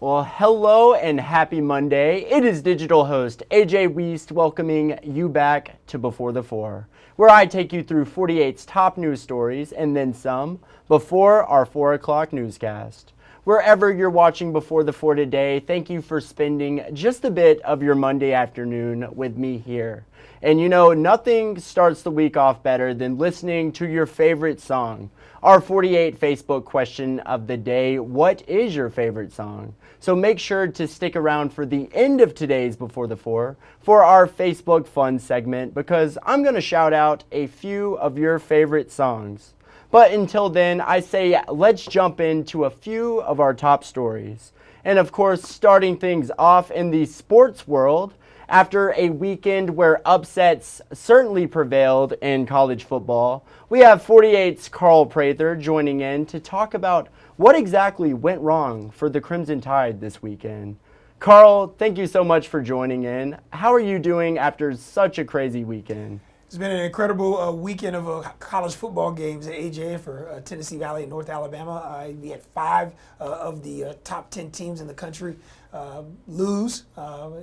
Well, hello and happy Monday. It is digital host A.J. Wuest welcoming you back to Before the Four, where I take you through 48's top news stories and then some before our 4 o'clock newscast. Wherever you're watching Before the Four today, thank you for spending just a bit of your Monday afternoon with me here. And you know, nothing starts the week off better than listening to your favorite song. Our 48 Facebook question of the day, what is your favorite song? So make sure to stick around for the end of today's Before the Four for our Facebook Fun segment, because I'm going to shout out a few of your favorite songs. But until then, I say let's jump into a few of our top stories. And of course, starting things off in the sports world, after a weekend where upsets certainly prevailed in college football, we have 48's Carl Prather joining in to talk about what exactly went wrong for the Crimson Tide this weekend. Carl, thank you so much for joining in. How are you doing after such a crazy weekend? It's been an incredible weekend of college football games at AJ for Tennessee Valley and North Alabama. We had 5 of the top 10 teams in the country lose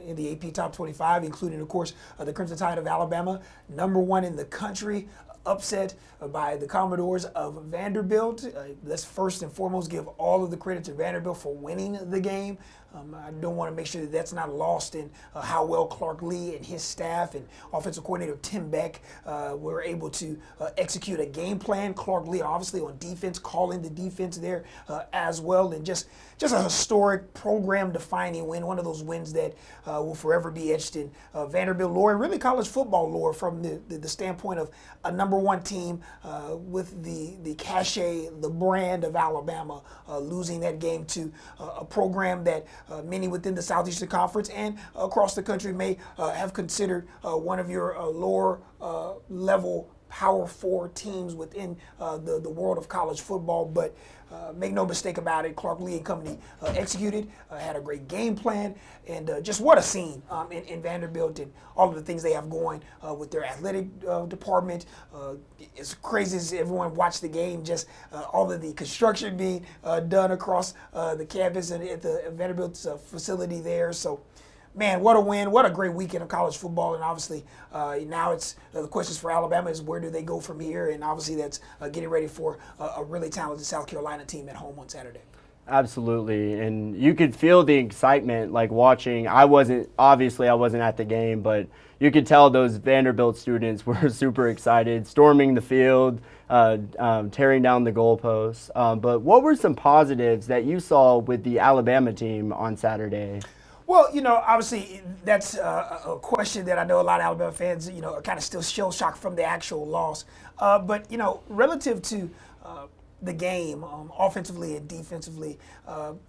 in the AP Top 25, including, of course, the Crimson Tide of Alabama, #1 in the country, upset by the Commodores of Vanderbilt. Let's first and foremost give all of the credit to Vanderbilt for winning the game. I don't want to make sure that that's not lost in how well Clark Lee and his staff and offensive coordinator Tim Beck were able to execute a game plan. Clark Lee obviously on defense, calling the defense there as well, and just a historic program-defining win, one of those wins that will forever be etched in Vanderbilt lore and really college football lore from the standpoint of a #1 team with the cachet, the brand of Alabama, losing that game to a program that many within the Southeastern Conference and across the country may have considered one of your lower level Power 4 teams within the world of college football. But make no mistake about it, Clark Lee and company executed, had a great game plan, and just what a scene in Vanderbilt and all of the things they have going with their athletic department. As crazy as everyone watched the game, just all of the construction being done across the campus and at the Vanderbilt facility there. So, man, what a win. What a great weekend of college football. And obviously, now it's the questions for Alabama is where do they go from here? And obviously, that's getting ready for a really talented South Carolina team at home on Saturday. Absolutely. And you could feel the excitement, like watching. I wasn't at the game, but you could tell those Vanderbilt students were super excited, storming the field, tearing down the goalposts. But what were some positives that you saw with the Alabama team on Saturday? Well, you know, obviously that's a question that I know a lot of Alabama fans, you know, are kind of still shell-shocked from the actual loss. But, you know, relative to the game, offensively and defensively,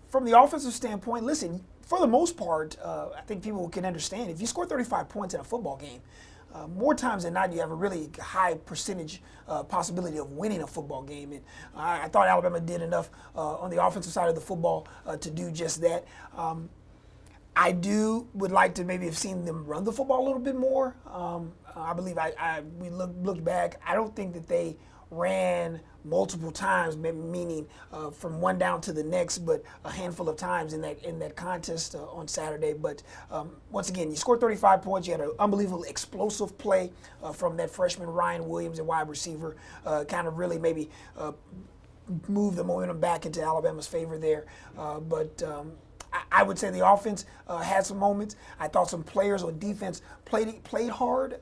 from the offensive standpoint, listen, for the most part, I think people can understand if you score 35 points in a football game, more times than not, you have a really high percentage possibility of winning a football game. And I thought Alabama did enough on the offensive side of the football to do just that. I would like to maybe have seen them run the football a little bit more. I believe we looked back. I don't think that they ran multiple times, meaning from one down to the next, but a handful of times in that contest on Saturday. But once again, you scored 35 points. You had an unbelievable explosive play from that freshman Ryan Williams, a wide receiver, kind of really maybe move the momentum back into Alabama's favor there. But I would say the offense had some moments. I thought some players on defense played hard.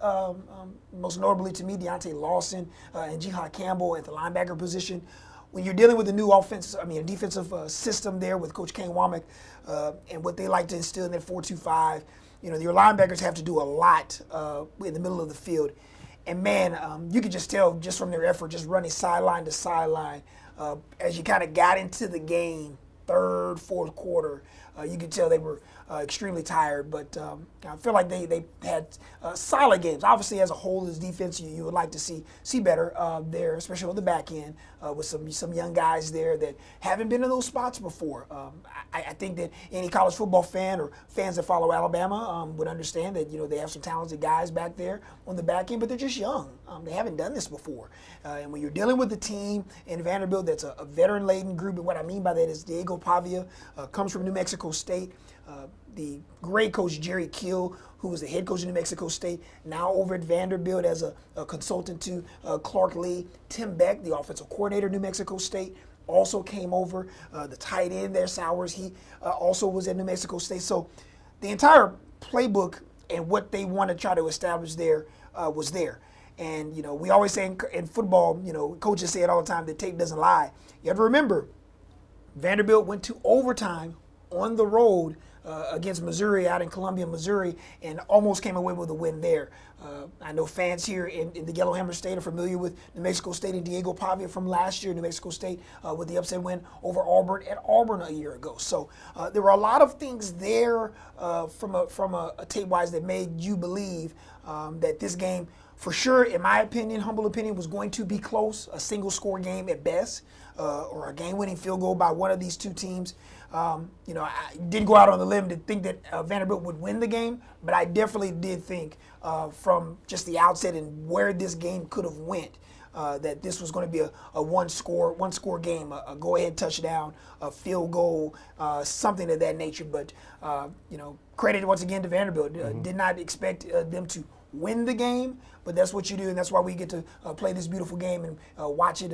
Most notably to me, Deontay Lawson and Jihad Campbell at the linebacker position. When you're dealing with a new defensive system there with Coach Kane Womack and what they like to instill in that 4-2-5, you know, your linebackers have to do a lot in the middle of the field. And man, you could just tell just from their effort, just running sideline to sideline, as you kind of got into the game, third, fourth quarter, you could tell they were extremely tired. But I feel like they had solid games. Obviously, as a whole, as defense, you would like to see better there, especially on the back end with some young guys there that haven't been in those spots before. I think that any college football fan or fans that follow Alabama would understand that, you know, they have some talented guys back there on the back end, but they're just young. They haven't done this before. And when you're dealing with a team in Vanderbilt that's a veteran-laden group, and what I mean by that is Diego Pavia comes from New Mexico Mexico State. The great coach Jerry Kill, who was the head coach of New Mexico State, now over at Vanderbilt as a consultant to Clark Lee. Tim Beck, the offensive coordinator of New Mexico State, also came over. The tight end there, Sowers, he also was at New Mexico State. So the entire playbook and what they want to try to establish there was there. And, we always say in football, coaches say it all the time, the tape doesn't lie. You have to remember, Vanderbilt went to overtime on the road against Missouri out in Columbia, Missouri, and almost came away with a win there. I know fans here in the Yellowhammer State are familiar with New Mexico State and Diego Pavia from last year, New Mexico State with the upset win over Auburn at Auburn a year ago. So there were a lot of things there from a tape-wise that made you believe that this game, for sure, in my opinion, humble opinion, was going to be close, a single-score game at best, or a game-winning field goal by one of these two teams. I didn't go out on the limb to think that Vanderbilt would win the game, but I definitely did think from just the outset and where this game could have went, that this was going to be a one-score game, a go-ahead touchdown, a field goal, something of that nature. But credit once again to Vanderbilt. Did not expect them to win the game, but that's what you do, and that's why we get to play this beautiful game and watch it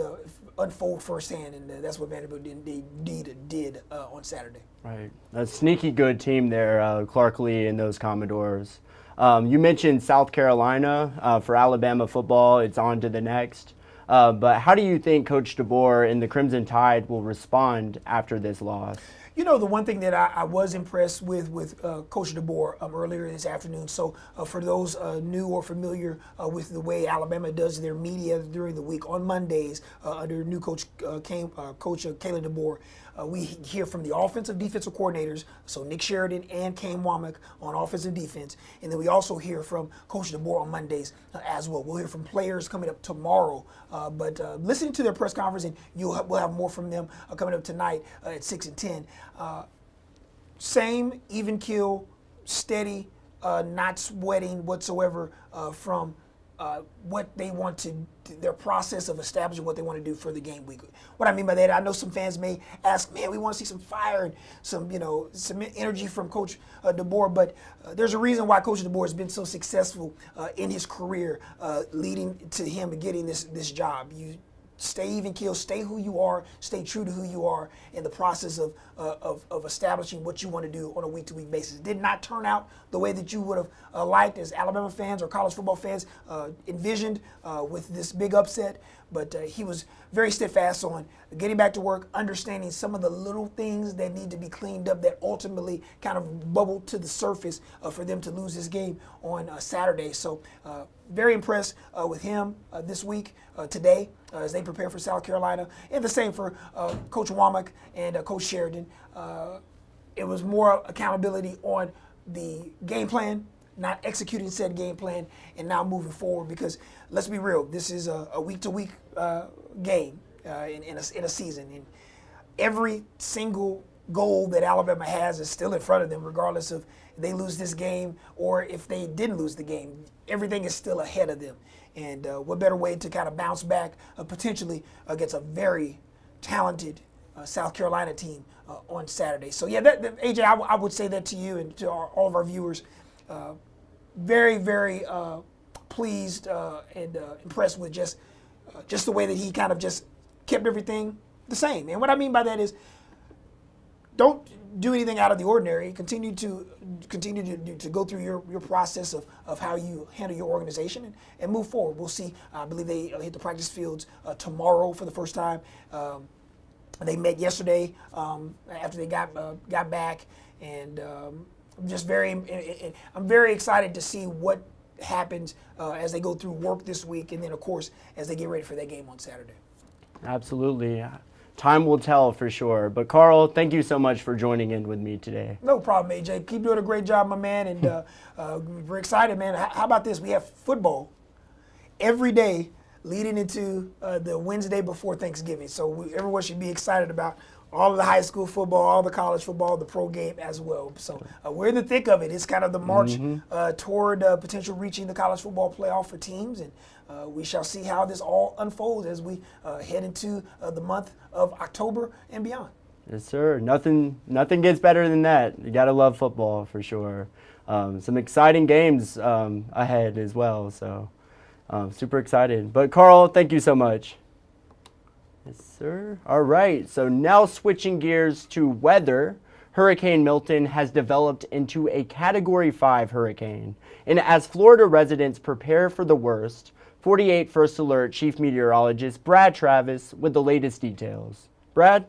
unfold firsthand, and that's what Vanderbilt did on Saturday. Right, a sneaky good team there, Clark Lee and those Commodores. You mentioned South Carolina for Alabama football. It's on to the next. But how do you think Coach DeBoer and the Crimson Tide will respond after this loss? The one thing that I was impressed with Coach DeBoer earlier this afternoon, so for those new or familiar with the way Alabama does their media during the week on Mondays under new coach Kalen DeBoer, we hear from the offensive defensive coordinators, so Nick Sheridan and Kane Womack on offensive defense, and then we also hear from Coach DeBoer on Mondays as well. We'll hear from players coming up tomorrow, but listening to their press conference, and we'll have more from them coming up tonight at 6 and 10. Same, even keel, steady, not sweating whatsoever from what they want to, their process of establishing what they want to do for the game week. What I mean by that, I know some fans may ask, man, we want to see some fire and some energy from Coach DeBoer, but there's a reason why Coach DeBoer has been so successful in his career, leading to him getting this job. You stay even keel, stay who you are, stay true to who you are in the process of establishing what you want to do on a week-to-week basis. It did not turn out the way that you would have liked as Alabama fans or college football fans envisioned with this big upset, but he was very steadfast on getting back to work, understanding some of the little things that need to be cleaned up that ultimately kind of bubbled to the surface for them to lose this game on Saturday. So very impressed with him this week, today, as they prepare for South Carolina, and the same for Coach Womack and Coach Sheridan. It was more accountability on the game plan, not executing said game plan, and now moving forward, because let's be real, this is a week-to-week game in a season, and every single goal that Alabama has is still in front of them, regardless of if they lose this game or if they didn't lose the game. Everything is still ahead of them, and what better way to kind of bounce back potentially against a very talented South Carolina team on Saturday. So yeah, AJ, I would say that to you and to all of our viewers. Very, very pleased and impressed with just the way that he kind of just kept everything the same. And what I mean by that is, don't do anything out of the ordinary. Continue to go through your process of how you handle your organization and move forward. We'll see. I believe they hit the practice fields tomorrow for the first time. They met yesterday after they got back, and I'm very excited to see what happens as they go through work this week, and then of course as they get ready for that game on Saturday. Absolutely. Time will tell for sure. But Carl, thank you so much for joining in with me today. No problem, AJ. Keep doing a great job, my man, and we're excited, man. How about this? We have football every day leading into the Wednesday before Thanksgiving. So everyone should be excited about all of the high school football, all the college football, the pro game as well. So we're in the thick of it. It's kind of the march toward potential reaching the college football playoff for teams, and we shall see how this all unfolds as we head into the month of October and beyond. Yes, sir. Nothing gets better than that. You gotta love football for sure. Some exciting games ahead as well. So super excited. But Carl, thank you so much. Yes, sir. All right. So now switching gears to weather. Hurricane Milton has developed into a Category 5 hurricane. And as Florida residents prepare for the worst, 48 First Alert Chief Meteorologist Brad Travis with the latest details. Brad?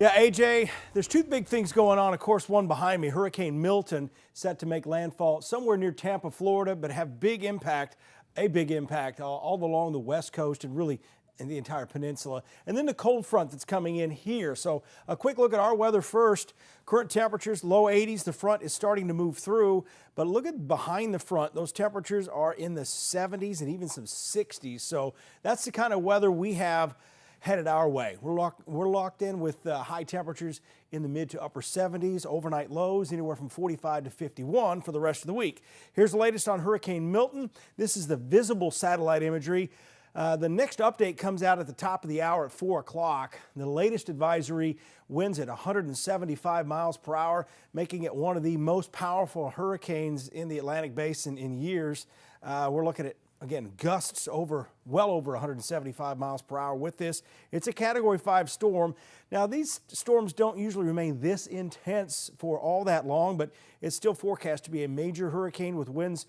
Yeah, AJ, there's two big things going on. Of course, one behind me, Hurricane Milton, set to make landfall somewhere near Tampa, Florida, but have a big impact all along the West Coast and really in the entire peninsula. And then the cold front that's coming in here. So a quick look at our weather first. Current temperatures, low 80s. The front is starting to move through, but look at behind the front. Those temperatures are in the 70s and even some 60s. So that's the kind of weather we have headed our way. We're locked in with high temperatures in the mid to upper 70s, overnight lows anywhere from 45 to 51 for the rest of the week. Here's the latest on Hurricane Milton. This is the visible satellite imagery. The next update comes out at the top of the hour at 4 o'clock. The latest advisory winds at 175 miles per hour, making it one of the most powerful hurricanes in the Atlantic Basin in years. We're looking at, again, gusts well over 175 miles per hour with this. It's a Category 5 storm. Now, these storms don't usually remain this intense for all that long, but it's still forecast to be a major hurricane with winds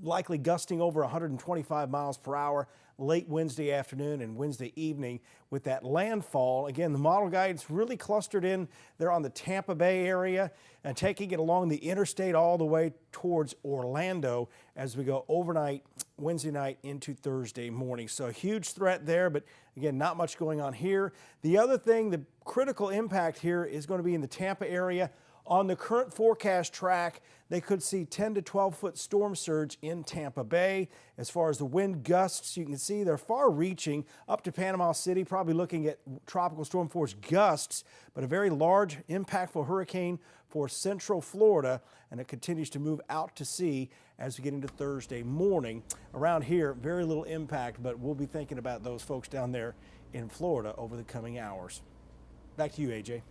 likely gusting over 125 miles per hour late Wednesday afternoon and Wednesday evening with that landfall. Again, the model guidance really clustered in there on the Tampa Bay area and taking it along the interstate all the way towards Orlando as we go overnight Wednesday night into Thursday morning. So a huge threat there, but again, not much going on here. The other thing, the critical impact here is going to be in the Tampa area. On the current forecast track, they could see 10 to 12 foot storm surge in Tampa Bay. As far as the wind gusts, you can see they're far reaching up to Panama City, probably looking at tropical storm force gusts, but a very large, impactful hurricane for central Florida, and it continues to move out to sea as we get into Thursday morning. Around here, very little impact, but we'll be thinking about those folks down there in Florida over the coming hours. Back to you, AJ.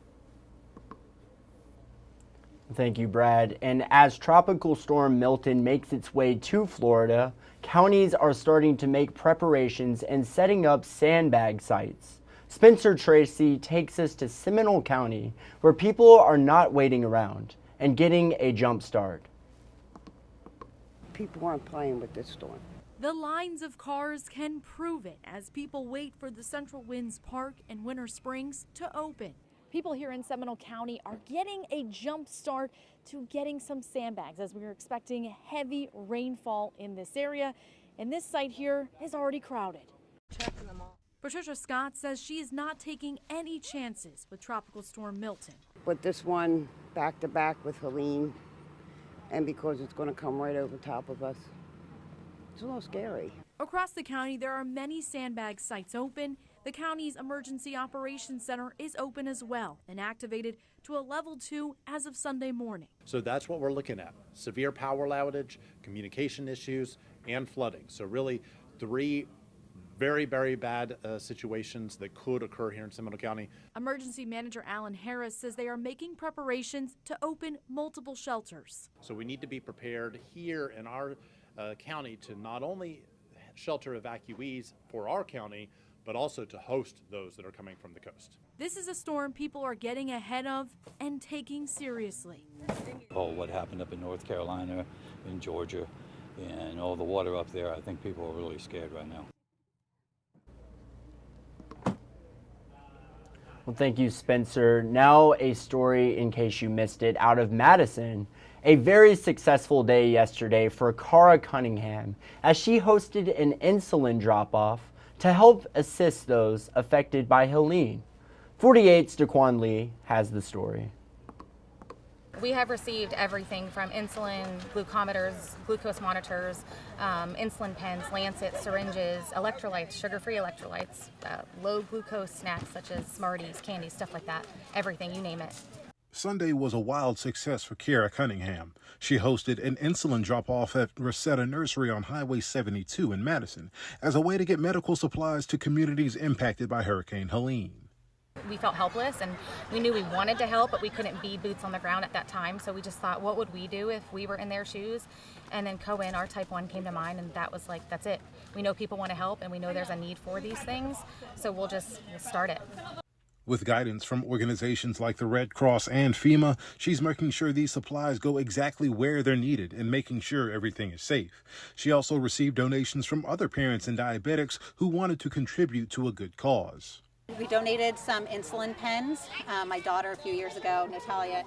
Thank you, Brad. And as Tropical Storm Milton makes its way to Florida, counties are starting to make preparations and setting up sandbag sites. Spencer Tracy takes us to Seminole County, where people are not waiting around and getting a jump start. People aren't playing with this storm. The lines of cars can prove it as people wait for the Central Winds Park and Winter Springs to open. People here in Seminole County are getting a jump start to getting some sandbags as we're expecting heavy rainfall in this area. And this site here is already crowded. Checking them all. Patricia Scott says she is not taking any chances with Tropical Storm Milton. But this one back to back with Helene, and because it's going to come right over top of us, it's a little scary. Across the county, there are many sandbag sites open. The county's Emergency Operations Center is open as well and activated to a level 2 as of Sunday morning. So that's what we're looking at. Severe power outage, communication issues, and flooding. So really 3 very, very bad situations that could occur here in Seminole County. Emergency Manager Alan Harris says they are making preparations to open multiple shelters. So we need to be prepared here in our county to not only shelter evacuees for our county, but also to host those that are coming from the coast. This is a storm people are getting ahead of and taking seriously. Oh, what happened up in North Carolina, in Georgia, and all the water up there, I think people are really scared right now. Well, thank you, Spencer. Now a story, in case you missed it, out of Madison. A very successful day yesterday for Cara Cunningham as she hosted an insulin drop-off to help assist those affected by Helene. 48's Daquan Lee has the story. We have received everything from insulin, glucometers, glucose monitors, insulin pens, lancets, syringes, electrolytes, sugar-free electrolytes, low glucose snacks such as Smarties, candies, stuff like that. Everything, you name it. Sunday was a wild success for Kiara Cunningham. She hosted an insulin drop-off at Rosetta Nursery on Highway 72 in Madison as a way to get medical supplies to communities impacted by Hurricane Helene. We felt helpless and we knew we wanted to help, but we couldn't be boots on the ground at that time. So we just thought, what would we do if we were in their shoes? And then Cohen, our type 1, came to mind, and that was like, that's it. We know people want to help and we know there's a need for these things. So we'll start it. With guidance from organizations like the Red Cross and FEMA, she's making sure these supplies go exactly where they're needed and making sure everything is safe. She also received donations from other parents and diabetics who wanted to contribute to a good cause. We donated some insulin pens. My daughter a few years ago, Natalia,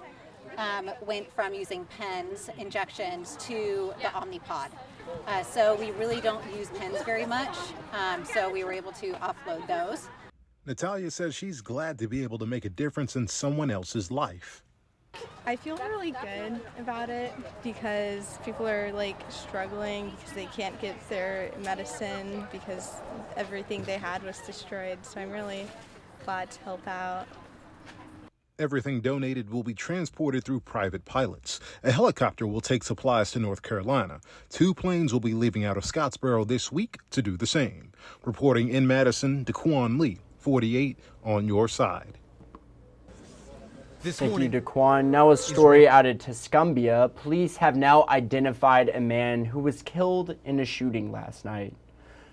went from using pens, injections, to the Omnipod. So we really don't use pens very much, so we were able to offload those. Natalia says she's glad to be able to make a difference in someone else's life. I feel really good about it because people are struggling because they can't get their medicine because everything they had was destroyed. So I'm really glad to help out. Everything donated will be transported through private pilots. A helicopter will take supplies to North Carolina. 2 planes will be leaving out of Scottsboro this week to do the same. Reporting in Madison, DeQuan Lee, 48 on your side. Thank you, DeQuan. Now a story out of Tuscumbia. Police have now identified a man who was killed in a shooting last night.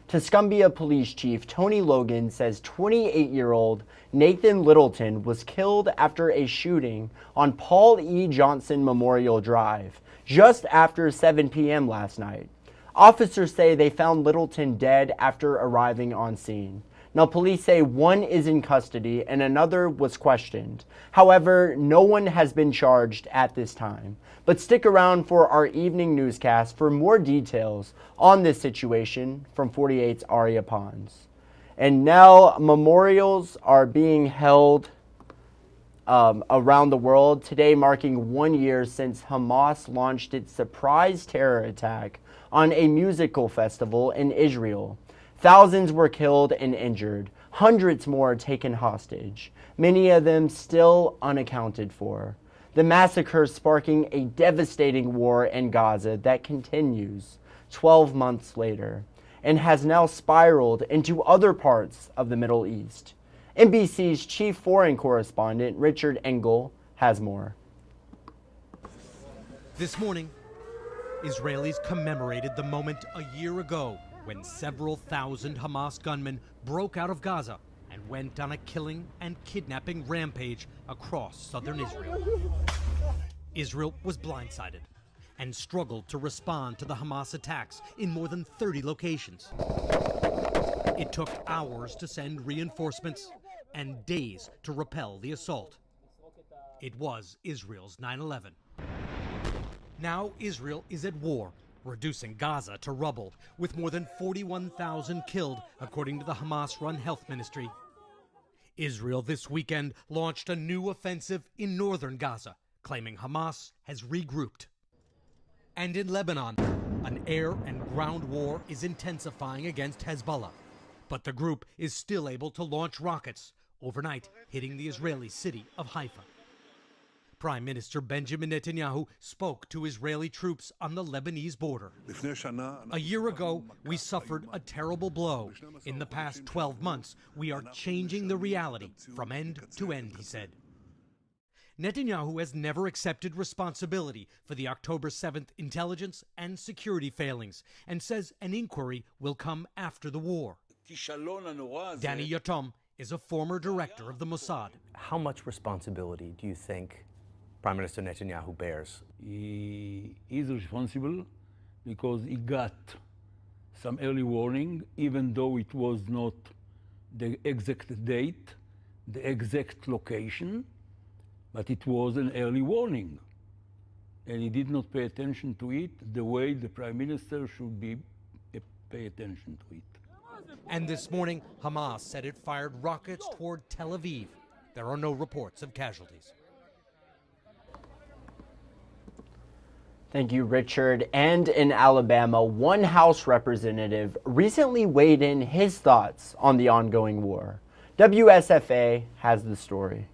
Tuscumbia Police Chief Tony Logan says 28-year-old Nathan Littleton was killed after a shooting on Paul E. Johnson Memorial Drive just after 7 p.m. last night. Officers say they found Littleton dead after arriving on scene. Now, police say one is in custody and another was questioned. However, no one has been charged at this time. But stick around for our evening newscast for more details on this situation from 48's Aria Pons. And now memorials are being held around the world, today marking 1 year since Hamas launched its surprise terror attack on a musical festival in Israel. Thousands were killed and injured, hundreds more taken hostage, many of them still unaccounted for. The massacre sparking a devastating war in Gaza that continues 12 months later and has now spiraled into other parts of the Middle East. NBC's chief foreign correspondent, Richard Engel, has more. This morning, Israelis commemorated the moment a year ago when several thousand Hamas gunmen broke out of Gaza and went on a killing and kidnapping rampage across southern Israel. Israel was blindsided and struggled to respond to the Hamas attacks in more than 30 locations. It took hours to send reinforcements and days to repel the assault. It was Israel's 9/11. Now Israel is at war, reducing Gaza to rubble, with more than 41,000 killed, according to the Hamas-run health ministry. Israel this weekend launched a new offensive in northern Gaza, claiming Hamas has regrouped. And in Lebanon, an air and ground war is intensifying against Hezbollah, but the group is still able to launch rockets, overnight hitting the Israeli city of Haifa. Prime Minister Benjamin Netanyahu spoke to Israeli troops on the Lebanese border. A year ago, we suffered a terrible blow. In the past 12 months, we are changing the reality from end to end, he said. Netanyahu has never accepted responsibility for the October 7th intelligence and security failings and says an inquiry will come after the war. Danny Yotam is a former director of the Mossad. How much responsibility do you think Prime Minister Netanyahu bears? He is responsible because he got some early warning, even though it was not the exact date, the exact location, but it was an early warning. And he did not pay attention to it the way the Prime Minister should pay attention to it. And this morning, Hamas said it fired rockets toward Tel Aviv. There are no reports of casualties. Thank you, Richard. And in Alabama, one House representative recently weighed in his thoughts on the ongoing war. WSFA has the story.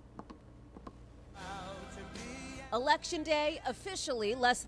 Election day officially less.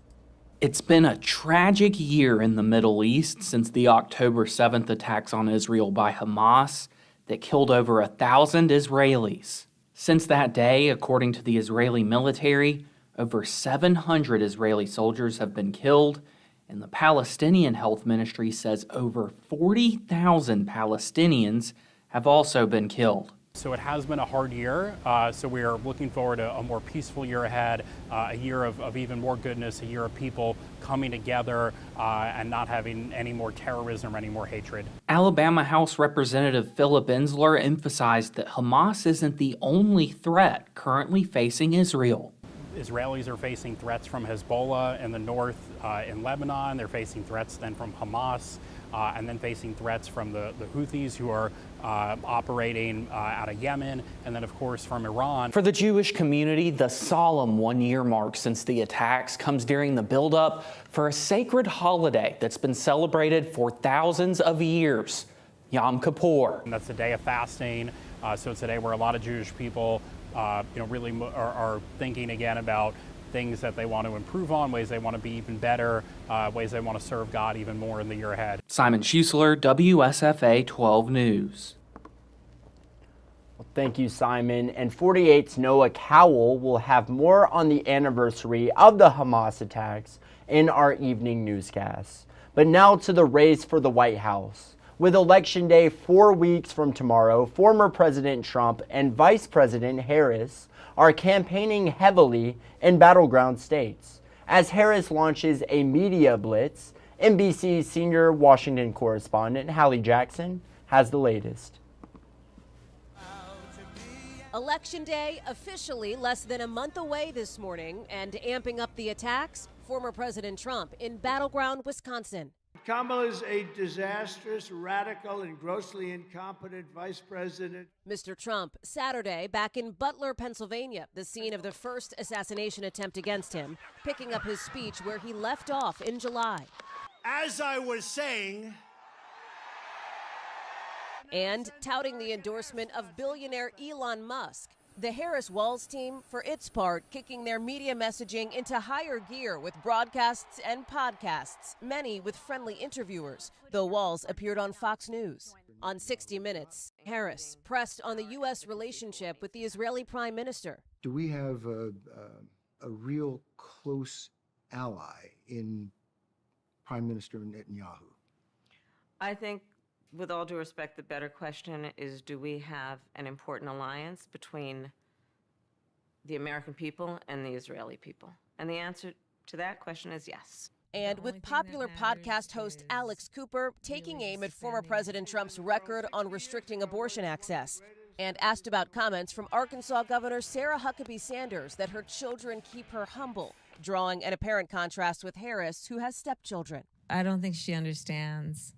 It's been a tragic year in the Middle East since the October 7th attacks on Israel by Hamas that killed over 1,000 Israelis. Since that day, according to the Israeli military, over 700 Israeli soldiers have been killed, and the Palestinian Health Ministry says over 40,000 Palestinians have also been killed. So it has been a hard year, so we are looking forward to a more peaceful year ahead, a year of even more goodness, a year of people coming together and not having any more terrorism or any more hatred. Alabama House Representative Philip Ensler emphasized that Hamas isn't the only threat currently facing Israel. Israelis are facing threats from Hezbollah in the north in Lebanon. They're facing threats then from Hamas, and then facing threats from the Houthis who are operating out of Yemen, and then of course from Iran. For the Jewish community, the solemn one-year mark since the attacks comes during the buildup for a sacred holiday that's been celebrated for thousands of years, Yom Kippur. And that's a day of fasting, so it's a day where a lot of Jewish people really are thinking again about things that they want to improve on, ways they want to be even better, ways they want to serve God even more in the year ahead. Simon Schuessler, WSFA 12 News. Well, thank you, Simon. And 48's Noah Cowell will have more on the anniversary of the Hamas attacks in our evening newscast. But now to the race for the White House. With Election Day 4 weeks from tomorrow, former President Trump and Vice President Harris are campaigning heavily in battleground states. As Harris launches a media blitz, NBC's senior Washington correspondent Hallie Jackson has the latest. Election day officially less than a month away this morning, and amping up the attacks, former President Trump in battleground Wisconsin. Kamala's a disastrous, radical, and grossly incompetent vice president. Mr. Trump, Saturday, back in Butler, Pennsylvania, the scene of the first assassination attempt against him, picking up his speech where he left off in July. As I was saying, and touting the endorsement of billionaire Elon Musk. The Harris-Walz team, for its part, kicking their media messaging into higher gear with broadcasts and podcasts, many with friendly interviewers, though Walz appeared on Fox News. On 60 Minutes, Harris pressed on the U.S. relationship with the Israeli Prime Minister. Do we have a real close ally in Prime Minister Netanyahu? I think, with all due respect, the better question is, do we have an important alliance between the American people and the Israeli people? And the answer to that question is yes. And with popular podcast host Alex Cooper taking aim at former President Trump's record on restricting abortion access, and asked about comments from Arkansas Governor Sarah Huckabee Sanders that her children keep her humble, drawing an apparent contrast with Harris, who has stepchildren. I don't think she understands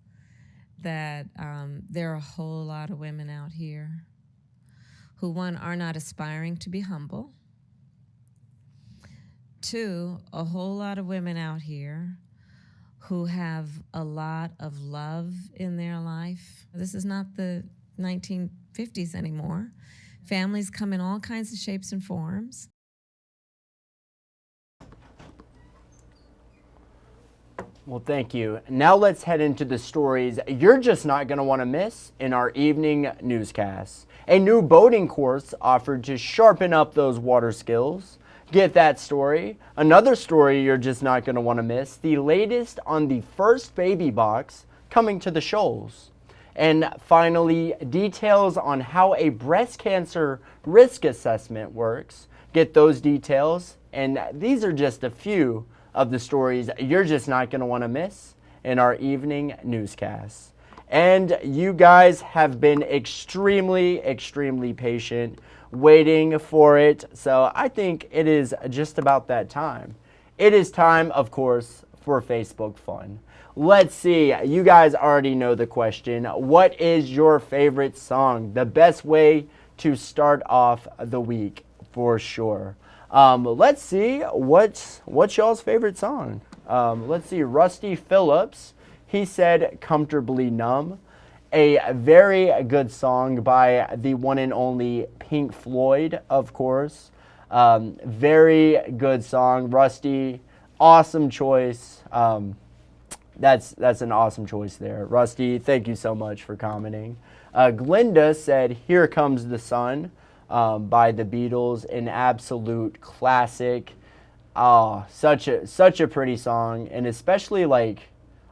that there are a whole lot of women out here who, one, are not aspiring to be humble. Two, a whole lot of women out here who have a lot of love in their life. This is not the 1950s anymore. Families come in all kinds of shapes and forms. Well, thank you. Now let's head into the stories you're just not going to want to miss in our evening newscast. A new boating course offered to sharpen up those water skills. Get that story. Another story you're just not going to want to miss. The latest on the first baby box coming to the Shoals. And finally, details on how a breast cancer risk assessment works. Get those details. And these are just a few of the stories you're just not going to want to miss in our evening newscast. And you guys have been extremely patient waiting for it. So I think it is just about that time. It is time, of course, for Facebook fun. Let's see. You guys already know the question. What is your favorite song? The best way to start off the week, for sure. Let's see, what's y'all's favorite song? Let's see, Rusty Phillips, he said Comfortably Numb, a very good song by the one and only Pink Floyd, of course. Very good song. Rusty, awesome choice. That's an awesome choice there. Rusty, thank you so much for commenting. Glinda said, "Here Comes the Sun" by the Beatles, an absolute classic. Such a pretty song, and especially like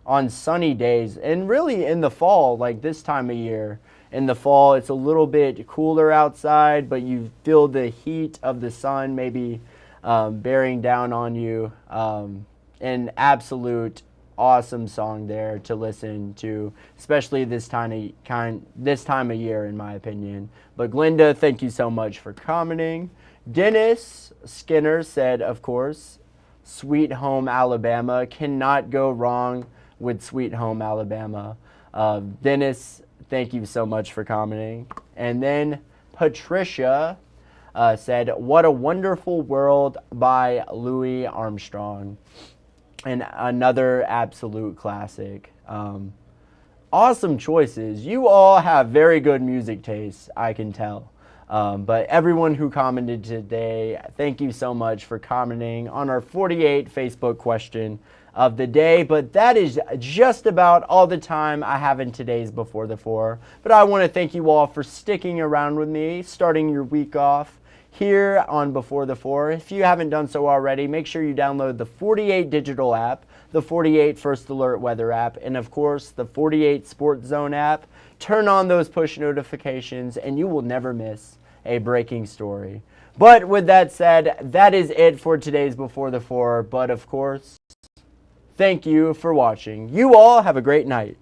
on sunny days, and really in the fall, like this time of year. In the fall, it's a little bit cooler outside, but you feel the heat of the sun maybe bearing down on you. An absolute awesome song there to listen to, especially this time of year, in my opinion. But Glinda, thank you so much for commenting. Dennis Skinner said, of course, Sweet Home Alabama. Cannot go wrong with Sweet Home Alabama. Dennis, thank you so much for commenting. And then Patricia said, "What a Wonderful World" by Louis Armstrong. And another absolute classic. Awesome choices. You all have very good music tastes, I can tell. But everyone who commented today, thank you so much for commenting on our 48 Facebook question of the day. But that is just about all the time I have in today's Before the Four. But I want to thank you all for sticking around with me, starting your week off here on Before the Four. If you haven't done so already, make sure you download the 48 Digital app, the 48 First Alert Weather app, and of course the 48 Sports Zone app. Turn on those push notifications and you will never miss a breaking story. But with that said, that is it for today's Before the Four. But of course, thank you for watching. You all have a great night.